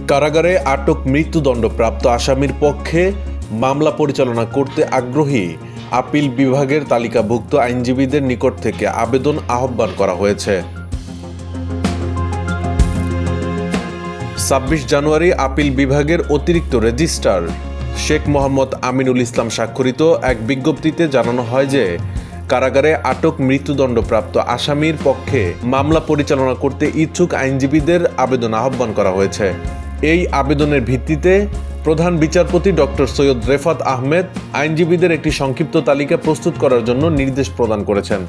কারাগারে আটক মৃত্যুদণ্ডপ্রাপ্ত আসামির পক্ষে মামলা পরিচালনা করতে আগ্রহী আপিল বিভাগের তালিকাভুক্ত আইনজীবীদের নিকট থেকে আবেদন আহ্বান করা হয়েছে। ২৬ জানুয়ারি আপিল বিভাগের অতিরিক্ত রেজিস্ট্রার শেখ মোহাম্মদ আমিনুল ইসলাম স্বাক্ষরিত এক বিজ্ঞপ্তিতে জানানো হয় যে কারাগারে আটক মৃত্যুদণ্ডপ্রাপ্ত আসামির পক্ষে মামলা পরিচালনা করতে ইচ্ছুক আইনজীবীদের আবেদন আহ্বান করা হয়েছে। এই আবেদনের ভিত্তিতে প্রধান বিচারপতি ডক্টর সৈয়দ রেফাত আহমেদ আইনজীবীদের একটি সংক্ষিপ্ত তালিকা প্রস্তুত করার জন্য নির্দেশ প্রদান করেছেন।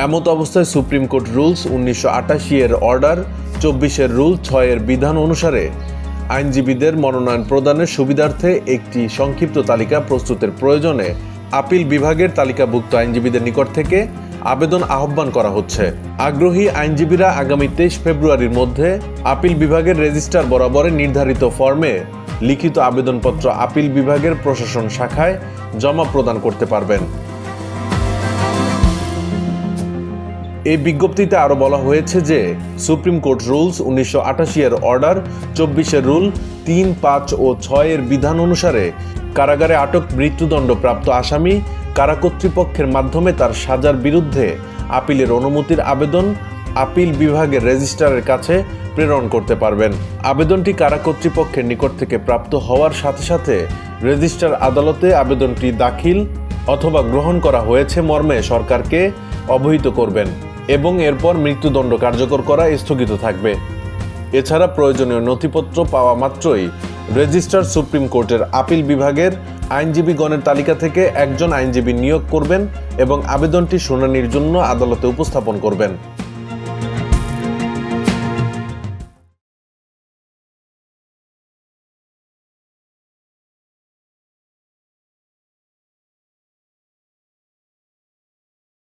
এমত অবস্থায় সুপ্রিম কোর্ট রুলস 1988 এর অর্ডার 24 রুল 6 এর বিধান অনুসারে আইনজীবীদের মনোনয়ন প্রদানের সুবিধার্থে একটি সংক্ষিপ্ত তালিকা প্রস্তুতের প্রয়োজনে আপিল বিভাগের তালিকাভুক্ত আইনজীবীদের নিকট থেকে আবেদন আহ্বান করা হচ্ছে। আগ্রহী আইনজীবীরা আগামী 23 ফেব্রুয়ারির মধ্যে আপিল বিভাগের রেজিস্ট্রার বরাবরে নির্ধারিত ফর্মে লিখিত আবেদনপত্র আপিল বিভাগের প্রশাসন শাখায় জমা প্রদান করতে পারবেন। এই বিজ্ঞপ্তিতে আরও বলা হয়েছে যে সুপ্রিম কোর্ট রুলস 1988 এর অর্ডার 24 রুল 3, 5 ও 6 এর বিধান অনুসারে কারাগারে আটক মৃত্যুদণ্ডপ্রাপ্ত আসামি কারা কর্তৃপক্ষের মাধ্যমে তার সাজার বিরুদ্ধে আপিলের অনুমতির আবেদন আপিল বিভাগের রেজিস্ট্রারের কাছে প্রেরণ করতে পারবেন। আবেদনটি কারা কর্তৃপক্ষের নিকট থেকে প্রাপ্ত হওয়ার সাথে সাথে রেজিস্ট্রার আদালতে আবেদনটি দাখিল অথবা গ্রহণ করা হয়েছে মর্মে সরকারকে অবহিত করবেন এবং এরপর মৃত্যুদণ্ড কার্যকর করা স্থগিত থাকবে। এছাড়া প্রয়োজনীয় নথিপত্র পাওয়া মাত্রই রেজিস্ট্রার সুপ্রিম কোর্টের আপিল বিভাগের আইনজীবীগণের তালিকা থেকে একজন আইনজীবী নিয়োগ করবেন এবং আবেদনটি শুনানির জন্য আদালতে উপস্থাপন করবেন।